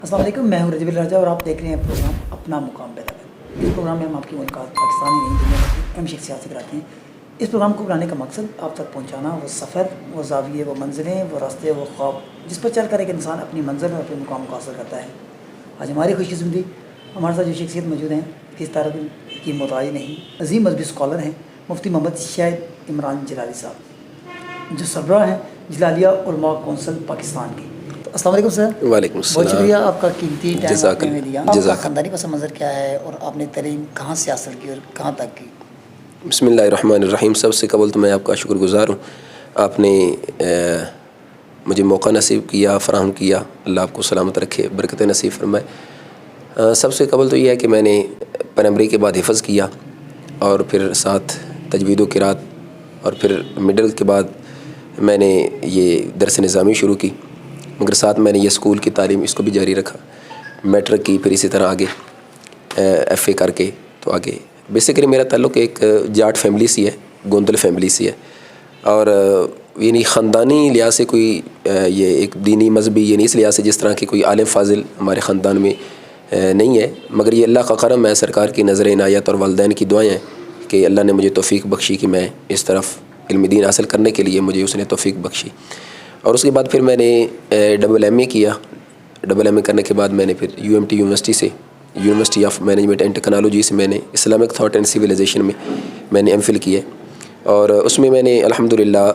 السلام علیکم، میں ہوں رجب راجہ اور آپ دیکھ رہے ہیں پروگرام اپنا مقام پیدا کریں۔ اس پروگرام میں ہم آپ کی ملکات پاکستانی نہیں دنیا کی اہم شخصیات سے کراتے ہیں۔ اس پروگرام کو بنانے کا مقصد آپ تک پہنچانا، وہ سفر، وہ زاویے، وہ منزلیں، وہ راستے، وہ خواب جس پر چل کر ایک انسان اپنی منزل اور اپنے مقام کو حاصل کرتا ہے۔ آج ہماری خوش قسمتی ہمارے ساتھ جو شخصیت موجود ہیں کس طرح کی محتاج نہیں، عظیم مذہبی اسکالر ہیں مفتی محمد شاہد عمران جلالی صاحب، جو سربراہ ہیں جلالیہ علماء کونسل پاکستان کی۔ السلام علیکم سر۔ وعلیکم السلام۔ بہت شکریہ آپ کا قیمتی ٹائم آپ نے ہمیں دیا۔ آپ کا جزاک خاندانی پس منظر کیا ہے اور آپ نے تعلیم کہاں سے حاصل کی اور کہاں تک کی؟ بسم اللہ الرحمن الرحیم۔ سب سے قبل تو میں آپ کا شکر گزار ہوں، آپ نے مجھے موقع نصیب کیا، فراہم کیا۔ اللہ آپ کو سلامت رکھے، برکت نصیب فرمائے۔ سب سے قبل تو یہ ہے کہ میں نے پرائمری کے بعد حفظ کیا اور پھر ساتھ تجوید و قرات، اور پھر مڈل کے بعد میں نے یہ درس نظامی شروع کی، مگر ساتھ میں نے یہ اسکول کی تعلیم اس کو بھی جاری رکھا، میٹرک کی، پھر اسی طرح آگے ایف اے کر کے تو آگے۔ بیسیکلی میرا تعلق ایک جاٹ فیملی سے ہے، گوندل فیملی سے ہے، اور یعنی خاندانی لحاظ سے کوئی یہ ایک دینی مذہبی یہ نہیں، اس لحاظ سے جس طرح کی کوئی عالم فاضل ہمارے خاندان میں نہیں ہے، مگر یہ اللہ کا کرم ہے، سرکار کی نظر عنایت اور والدین کی دعائیں ہیں کہ اللہ نے مجھے توفیق بخشی کہ میں اس طرف علم دین حاصل کرنے کے لیے مجھے اس نے توفیق بخشی۔ اور اس کے بعد پھر میں نے ڈبل ایم اے کیا۔ ڈبل ایم اے کرنے کے بعد میں نے پھر یو ایم ٹی یونیورسٹی سے، university of management and technology سے میں نے اسلامک تھاٹ اینڈ سویلائزیشن میں نے ایم فل کیا، اور اس میں میں نے الحمدللہ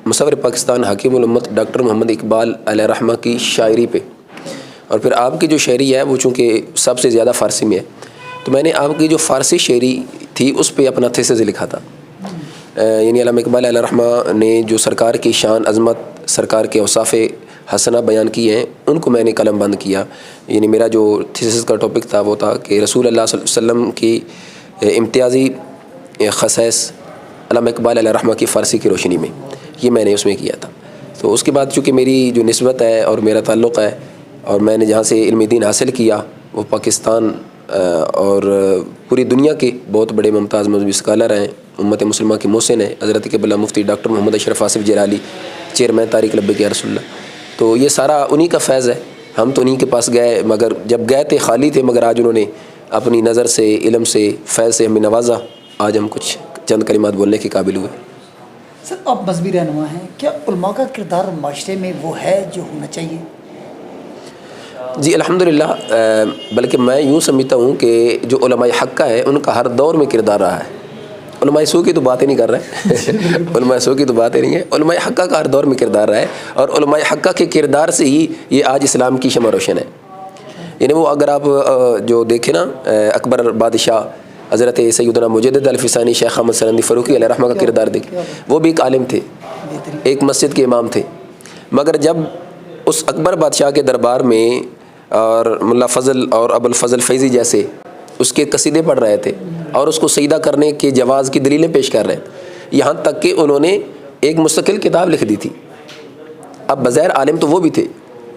مصور پاکستان حاکم الامت ڈاکٹر محمد اقبال علیہ رحمہ کی شاعری پہ، اور پھر آپ کی جو شاعری ہے وہ چونکہ سب سے زیادہ فارسی میں ہے، تو میں نے آپ کی جو فارسی شاعری تھی اس پہ اپنا تھیسس لکھا تھا۔ یعنی علامہ اقبال علیہ رحمہ نے جو سرکار کی شان عظمت، سرکار کے اوصاف حسنہ بیان کیے ہیں، ان کو میں نے قلم بند کیا۔ یعنی میرا جو تھیسس کا ٹاپک تھا وہ تھا کہ رسول اللہ صلی اللہ علیہ وسلم کی امتیازی خصائص علامہ اقبال علیہ رحمہ کی فارسی کی روشنی میں، یہ میں نے اس میں کیا تھا۔ تو اس کے بعد چونکہ میری جو نسبت ہے اور میرا تعلق ہے، اور میں نے جہاں سے علم دین حاصل کیا وہ پاکستان اور پوری دنیا کے بہت بڑے ممتاز مذہبی اسکالر ہیں، امت مسلمہ کے محسن ہیں، حضرت قبلہ مفتی ڈاکٹر محمد اشرف آصف جلالی، چیئرمین تحریک لبیک یا رسول اللہ۔ تو یہ سارا انہی کا فیض ہے، ہم تو انہی کے پاس گئے، مگر جب گئے تھے خالی تھے، مگر آج انہوں نے اپنی نظر سے، علم سے، فیض سے ہمیں نوازا، آج ہم کچھ چند کلمات بولنے کے قابل ہوئے۔ سر آپ مذہبی رہنما ہیں، کیا علماء کا کردار معاشرے میں وہ ہے جو ہونا چاہیے؟ جی الحمدللہ، بلکہ میں یوں سمجھتا ہوں کہ جو علماء حقہ ہے ان کا ہر دور میں کردار رہا ہے۔ علماء سو کی تو بات ہی نہیں کر رہے علماء سو کی تو بات ہی نہیں ہے، علماء حقہ کا ہر دور میں کردار رہا ہے، اور علماء حقہ کے کردار سے ہی یہ آج اسلام کی شمع روشن ہے۔ یعنی وہ اگر آپ جو دیکھیں نا، اکبر بادشاہ حضرت سیدنا مجدد الفسانی شیخ احمد سرندی فاروقی علیہ رحمہ کا کردار دیکھیں، وہ بھی ایک عالم تھے، ایک مسجد کے امام تھے، مگر جب اس اکبر بادشاہ کے دربار میں اور ملا فضل اور ابو الفضل فیضی جیسے اس کے قصیدے پڑھ رہے تھے اور اس کو سجدہ کرنے کے جواز کی دلیلیں پیش کر رہے تھے، یہاں تک کہ انہوں نے ایک مستقل کتاب لکھ دی تھی۔ اب بظاہر عالم تو وہ بھی تھے،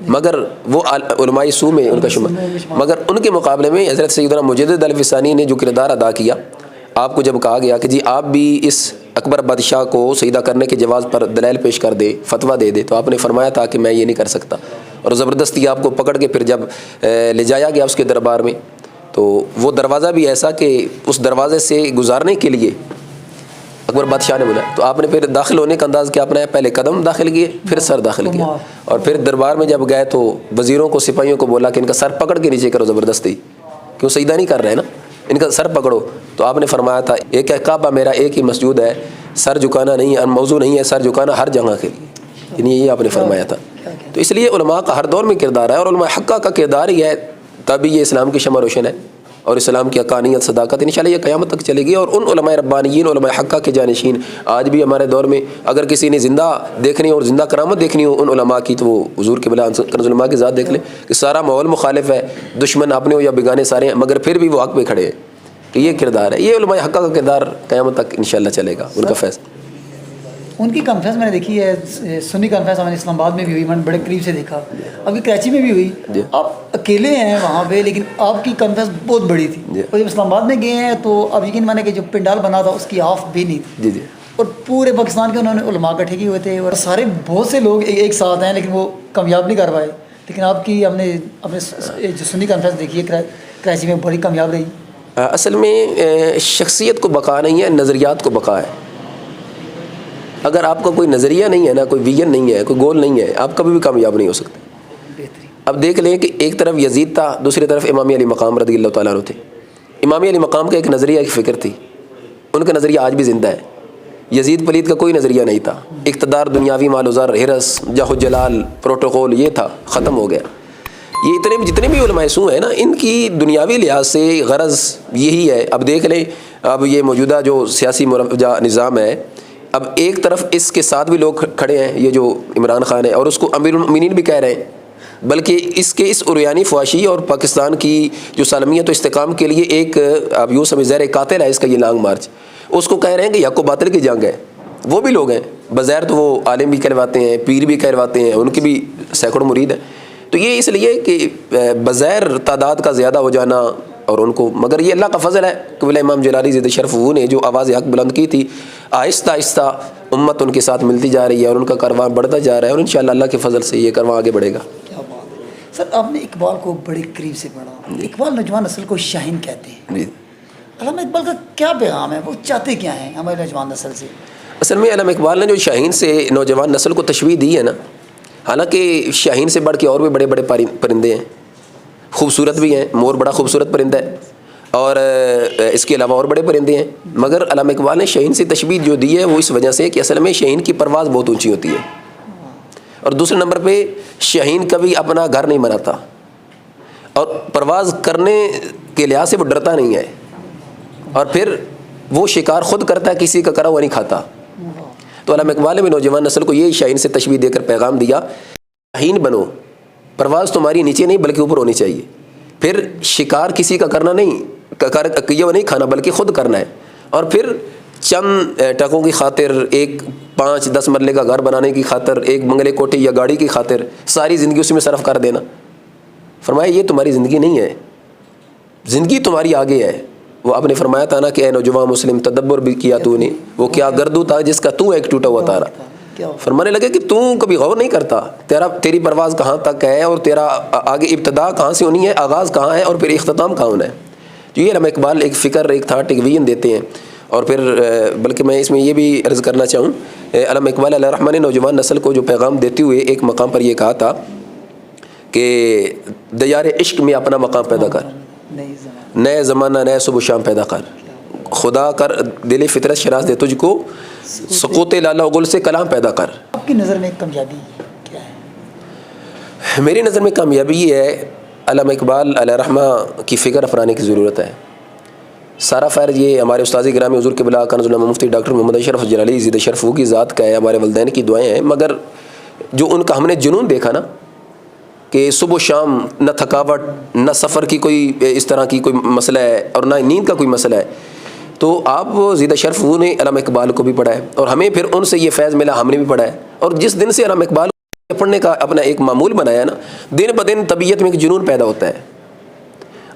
مگر وہ علماء سو میں ان کا شمار، مگر ان کے مقابلے میں حضرت سیدنا مجدد الفسانی نے جو کردار ادا کیا، آپ کو جب کہا گیا کہ جی آپ بھی اس اکبر بادشاہ کو سجدہ کرنے کے جواز پر دلائل پیش کر دے، فتویٰ دے دے، تو آپ نے فرمایا تھا کہ میں یہ نہیں کر سکتا، اور زبردستی آپ کو پکڑ کے پھر جب لے جایا گیا اس کے دربار میں، تو وہ دروازہ بھی ایسا کہ اس دروازے سے گزارنے کے لیے اکبر بادشاہ نے بولا، تو آپ نے پھر داخل ہونے کا انداز کیا اپنایا، پہلے قدم داخل کیے پھر سر داخل کیا، اور پھر دربار میں جب گئے تو وزیروں کو، سپاہیوں کو بولا کہ ان کا سر پکڑ کے نیچے کرو زبردستی، کیوں سجدہ نہیں کر رہے ہیں نا، ان کا سر پکڑو، تو آپ نے فرمایا تھا ایک ہے کعبہ میرا، ایک ہی مسجود ہے، سر جھکانا نہیں ہے، موضوع نہیں ہے سر جھکانا ہر جگہ کے لیے، یعنی یہ آپ نے فرمایا تھا۔ تو اس لیے علماء کا ہر دور میں کردار ہے، اور علماء حقہ کا کردار ہی ہے تبھی یہ اسلام کی شمع روشن ہے، اور اسلام کی حقانیت، صداقت انشاءاللہ یہ قیامت تک چلے گی۔ اور ان علماء ربانیین، علماء حقہ کے جانشین آج بھی ہمارے دور میں اگر کسی نے زندہ دیکھنی اور زندہ کرامت دیکھنی ہو ان علماء کی، تو وہ حضور قبلہ کنز العلماء کی ذات دیکھ لیں کہ سارا ماحول مخالف ہے، دشمن اپنے ہو یا بیگانے سارے ہیں، مگر پھر بھی وہ حق پہ کھڑے ہیں، کہ یہ کردار ہے، یہ علماء حقہ کا کردار قیامت تک انشاءاللہ چلے گا، ان کا فیض۔ ان کی کانفرنس میں نے دیکھی ہے، سنی کانفرنس ہمارے اسلام آباد میں بھی ہوئی، میں نے بڑے قریب سے دیکھا، ابھی کراچی میں بھی ہوئی، آپ اکیلے ہیں وہاں پہ، لیکن آپ کی کانفرنس بہت بڑی تھی، اور جب اسلام آباد میں گئے ہیں تو اب یقین مانے کہ جو پنڈال بنا تھا اس کی ہاف بھی نہیں تھی، اور پورے پاکستان کے انہوں نے علماء اکٹھے کیے ہوئے تھے، اور سارے بہت سے لوگ ایک ساتھ ہیں، لیکن وہ کامیاب نہیں کر پائے، لیکن آپ کی ہم نے اپنے جو سنی کانفرنس دیکھی ہے کراچی میں بڑی کامیاب رہی. اصل میں شخصیت کو بقا نہیں ہے، نظریات کو بقا ہے. اگر آپ کا کوئی نظریہ نہیں ہے نا، کوئی ویژن نہیں ہے، کوئی گول نہیں ہے، آپ کبھی بھی کامیاب نہیں ہو سکتے. بہترین. اب دیکھ لیں کہ ایک طرف یزید تھا، دوسری طرف امام علی مقام رضی اللہ تعالیٰ عنہ تھے. امام علی مقام کا ایک نظریہ، ایک فکر تھی، ان کا نظریہ آج بھی زندہ ہے. یزید پلید کا کوئی نظریہ نہیں تھا. اقتدار، دنیاوی مال و زر، ہرس، جاہ و جلال، پروٹوکول، یہ تھا، ختم ہو گیا. یہ جتنے بھی علماء سو ہیں نا، ان کی دنیاوی لحاظ سے غرض یہی ہے. اب دیکھ لیں، اب یہ موجودہ جو سیاسی نظام ہے، اب ایک طرف اس کے ساتھ بھی لوگ کھڑے ہیں، یہ جو عمران خان ہے، اور اس کو امیر المؤمنین بھی کہہ رہے ہیں، بلکہ اس عریانی فواشی اور پاکستان کی جو سالمیت و استحکام کے لیے ایک، اب یوں سمجھ زیر قاتل ہے اس کا یہ لانگ مارچ، اس کو کہہ رہے ہیں کہ حق و باطل کی جنگ ہے. وہ بھی لوگ ہیں، بظاہر تو وہ عالم بھی کہلواتے ہیں، پیر بھی کہلواتے ہیں، ان کے بھی سینکڑوں مرید ہیں. تو یہ اس لیے کہ بظاہر تعداد کا زیادہ ہو جانا اور ان کو، مگر یہ اللہ کا فضل ہے کہ بلا امام جلالی زید شرف وہ نے جو آواز حق بلند کی تھی، آہستہ آہستہ امت ان کے ساتھ ملتی جا رہی ہے اور ان کا کارواں بڑھتا جا رہا ہے، اور انشاءاللہ اللہ کے فضل سے یہ کارواں آگے بڑھے گا. کیا بات ہے سر، آپ نے اقبال کو بڑے قریب سے پڑھا. اقبال نوجوان نسل کو شاہین کہتے ہیں. جی. علامہ اقبال کا کیا پیغام ہے، وہ چاہتے کیا ہیں ہمارے نوجوان نسل سے؟ اصل میں علامہ اقبال نے جو شاہین سے نوجوان نسل کو تشبیہ دی ہے نا، حالانکہ شاہین سے بڑھ کے اور بھی بڑے بڑے پرندے ہیں، خوبصورت بھی ہیں. مور بڑا خوبصورت پرندہ ہے، اور اس کے علاوہ اور بڑے پرندے ہیں، مگر علامہ اقبال نے شاہین سے تشبیہ جو دی ہے وہ اس وجہ سے کہ اصل میں شاہین کی پرواز بہت اونچی ہوتی ہے، اور دوسرے نمبر پہ شاہین کبھی اپنا گھر نہیں بناتا، اور پرواز کرنے کے لحاظ سے وہ ڈرتا نہیں ہے، اور پھر وہ شکار خود کرتا ہے، کسی کا کرا ہوا نہیں کھاتا. تو علامہ اقبال نے بھی نوجوان نسل کو یہی شاہین سے تشبیہ دے کر پیغام دیا، شاہین بنو، پرواز تمہاری نیچے نہیں بلکہ اوپر ہونی چاہیے. پھر شکار کسی کا کرنا نہیں، یہ نہیں کھانا بلکہ خود کرنا ہے، اور پھر چند ٹکوں کی خاطر، ایک 5-10 مرلے کا گھر بنانے کی خاطر، ایک بنگلے کوٹھی یا گاڑی کی خاطر ساری زندگی اسی میں صرف کر دینا. فرمایا یہ تمہاری زندگی نہیں ہے، زندگی تمہاری آگے ہے. وہ آپ نے فرمایا تھا نا کہ اے نوجوان مسلم تدبر بھی کیا تو نے، وہ کیا گردو تھا جس کا تو ایک ٹوٹا ہوا تارا. فرمانے لگے کہ تو کبھی غور نہیں کرتا، تیری پرواز کہاں تک ہے، اور تیرا آگے ابتدا کہاں سے ہونی ہے، آغاز کہاں ہے، اور پھر اختتام کہاں ہونا ہے. تو یہ علامہ اقبال ایک فکر، ایک تھاٹ، ایک ویژن دیتے ہیں. اور پھر بلکہ میں اس میں یہ بھی عرض کرنا چاہوں، علامہ اقبال علیہ الرحمٰن نے نوجوان نسل کو جو پیغام دیتے ہوئے ایک مقام پر یہ کہا تھا کہ دیار عشق میں اپنا مقام پیدا کر، نئے زمانہ نئے صبح شام پیدا کر، خدا کر دل فطرت شناس دے تجھ کو، سقوط لالا گل سے کلام پیدا کر. آپ کی نظر میں کامیابی کیا ہے؟ میری نظر میں کامیابی یہ ہے، علامہ اقبال علیہ الرحمہ کی فکر اپنانے کی ضرورت ہے. سارا خیر یہ ہمارے استاذ گرامی حضور قبلہ کنز العلماء مفتی ڈاکٹر محمد اشرف جلالی زید شرف کی ذات کا ہے، ہمارے والدین کی دعائیں ہیں. مگر جو ان کا ہم نے جنون دیکھا نا کہ صبح و شام نہ تھکاوٹ، نہ سفر کی کوئی اس طرح کی کوئی مسئلہ ہے، اور نہ نیند کا کوئی مسئلہ ہے، تو آپ زید شرف نے علامہ اقبال کو بھی پڑھا ہے، اور ہمیں پھر ان سے یہ فیض ملا، ہم نے بھی پڑھا ہے. اور جس دن سے علامہ اقبال پڑھنے کا اپنا ایک معمول بنایا نا، دن بدن طبیعت میں ایک جنون پیدا ہوتا ہے،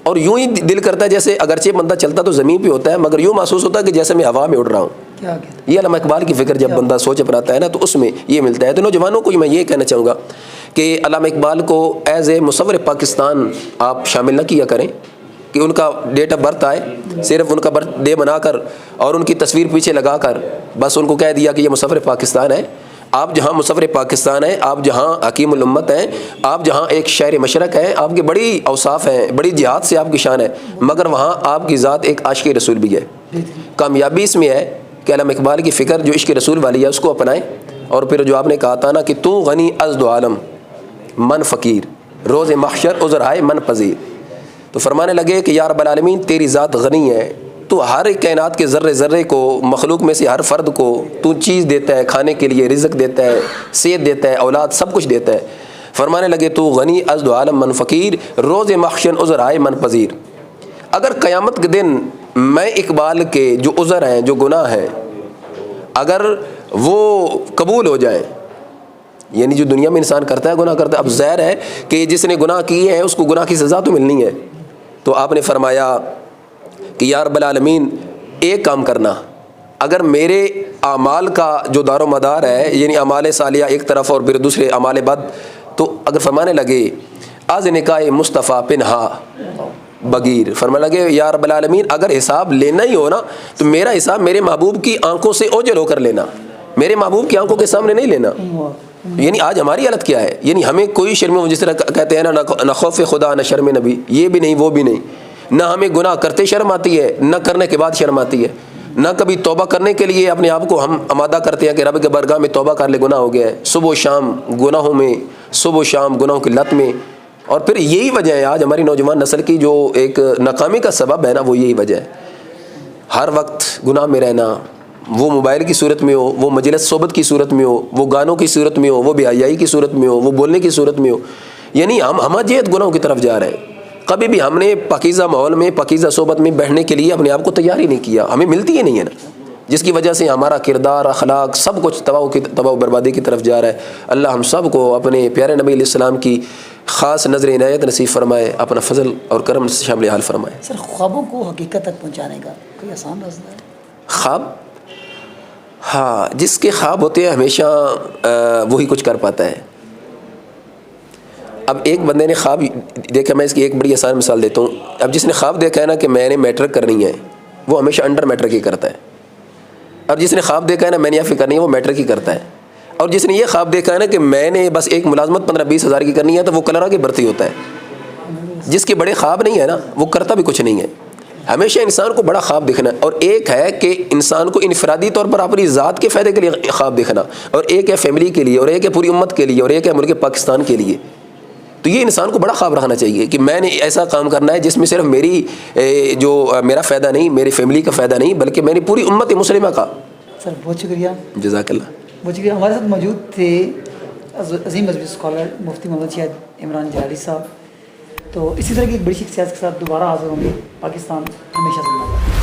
اور یوں ہی دل کرتا ہے جیسے اگرچہ بندہ چلتا تو زمین پہ ہوتا ہے، مگر یوں محسوس ہوتا ہے کہ جیسے میں ہوا میں اڑ رہا ہوں. یہ علامہ اقبال کی فکر جب بندہ سوچ اپناتا ہے نا تو اس میں یہ ملتا ہے. تو نوجوانوں کو میں یہ کہنا چاہوں گا کہ علامہ اقبال کو ایز اے مصور پاکستان آپ شامل نہ کیا کریں، کہ ان کا ڈیٹ آف برتھ آئے، صرف ان کا برتھ ڈے بنا کر اور ان کی تصویر پیچھے لگا کر بس ان کو کہہ دیا کہ یہ مصور پاکستان ہے. آپ جہاں مصور پاکستان ہیں، آپ جہاں حکیم الامت ہیں، آپ جہاں ایک شاعر مشرق ہیں، آپ کے بڑی اوصاف ہیں، بڑی جہاد سے آپ کی شان ہے، مگر وہاں آپ کی ذات ایک عاشق رسول بھی ہے. کامیابی اس میں ہے کہ علامہ اقبال کی فکر جو عشق رسول والی ہے اس کو اپنائیں. اور پھر جو آپ نے کہا تھا نا کہ تو غنی از دو عالم من فقیر، روز محشر عذر آئے من پذیر، تو فرمانے لگے کہ یا رب العالمین تیری ذات غنی ہے، تو ہر ایک کائنات کے ذرے ذرے کو، مخلوق میں سے ہر فرد کو تو چیز دیتا ہے، کھانے کے لیے رزق دیتا ہے، صحت دیتا ہے، اولاد سب کچھ دیتا ہے. فرمانے لگے تو غنی از دو عالم من فقیر، روز محشر عذر آئے من پذیر. اگر قیامت کے دن میں اقبال کے جو عذر ہیں، جو گناہ ہیں، اگر وہ قبول ہو جائیں، یعنی جو دنیا میں انسان کرتا ہے گناہ کرتا ہے، اب ظاہر ہے کہ جس نے گناہ کیے ہیں اس کو گناہ کی سزا تو ملنی ہے. تو آپ نے فرمایا کہ یا رب العالمین ایک کام کرنا، اگر میرے اعمال کا جو دار و مدار ہے، یعنی اعمال صالحہ ایک طرف اور پھر دوسرے اعمال بد تو اگر فرمانے لگے از نکاح مصطفیٰ پنہا بغیر، فرمانے لگے یا رب العالمین اگر حساب لینا ہی ہو نا تو میرا حساب میرے محبوب کی آنکھوں سے اوجھل ہو کر لینا، میرے محبوب کی آنکھوں کے سامنے نہیں لینا. یعنی آج ہماری حالت کیا ہے، یعنی ہمیں کوئی شرم، جس طرح کہتے ہیں نا نہ خوف خدا نہ شرم نبی، یہ بھی نہیں وہ بھی نہیں، نہ ہمیں گناہ کرتے شرم آتی ہے نہ کرنے کے بعد شرم آتی ہے، نہ کبھی توبہ کرنے کے لیے اپنے آپ کو ہم آمادہ کرتے ہیں کہ رب کے برگاہ میں توبہ کر لے، گناہ ہو گیا ہے، صبح و شام گناہوں میں، صبح و شام گناہوں کی لت میں. اور پھر یہی وجہ ہے آج ہماری نوجوان نسل کی جو ایک ناکامی کا سبب ہے نا، وہ یہی وجہ ہے، ہر وقت گناہ میں رہنا، وہ موبائل کی صورت میں ہو، وہ مجلس صحبت کی صورت میں ہو، وہ گانوں کی صورت میں ہو، وہ بے حیائی کی صورت میں ہو، وہ بولنے کی صورت میں ہو. یعنی ہم ہمجیت گناہوں کی طرف جا رہے ہیں. کبھی بھی ہم نے پاکیزہ ماحول میں پاکیزہ صحبت میں بیٹھنے کے لیے اپنے آپ کو تیار ہی نہیں کیا، ہمیں ملتی ہی نہیں ہے نا، جس کی وجہ سے ہمارا کردار، اخلاق سب کچھ تباہ و بربادی کی طرف جا رہا ہے. اللہ ہم سب کو اپنے پیارے نبی علیہ السلام کی خاص نظر عنایت نصیب فرمائے، اپنا فضل اور کرم سے شامل حال فرمائے. سر خوابوں کو حقیقت تک پہنچانے کا کوئی آسان راستہ ہے؟ خواب، ہاں، جس کے خواب ہوتے ہیں ہمیشہ وہی کچھ کر پاتا ہے. اب ایک بندے نے خواب دیکھا، میں اس کی ایک بڑی آسان مثال دیتا ہوں. اب جس نے خواب دیکھا ہے نا کہ میں نے میٹرک کرنی ہے، وہ ہمیشہ انڈر میٹرک ہی کرتا ہے. اور جس نے خواب دیکھا ہے نا میں نے ایف کرنی ہے، وہ میٹرک ہی کرتا ہے. اور جس نے یہ خواب دیکھا ہے نا کہ میں نے بس ایک ملازمت 15-20 ہزار کی کرنی ہے، تو وہ کلرا کی بھرتی ہوتا ہے. جس کے بڑے خواب نہیں ہے نا وہ کرتا بھی کچھ نہیں ہے. ہمیشہ انسان کو بڑا خواب دیکھنا ہے. اور ایک ہے کہ انسان کو انفرادی طور پر اپنی ذات کے فائدے کے لیے خواب دیکھنا، اور ایک ہے فیملی کے لیے، اور ایک ہے پوری امت کے لیے، اور ایک ہے ملک پاکستان کے لیے. تو یہ انسان کو بڑا خواب رکھنا چاہیے کہ میں نے ایسا کام کرنا ہے جس میں صرف میری جو میرا فائدہ نہیں، میری فیملی کا فائدہ نہیں، بلکہ میری پوری امت مسلمہ کا. سر بہت شکریہ. جزاک اللہ. بہت شکریہ. ہمارے ساتھ موجود تھے عظیم مذہبی اسکالر مفتی محمد شاہد عمران جلالی صاحب. تو اسی طرح کی ایک بڑی شخصیات کے ساتھ دوبارہ حاضر ہوں گے. پاکستان ہمیشہ زندہ باد.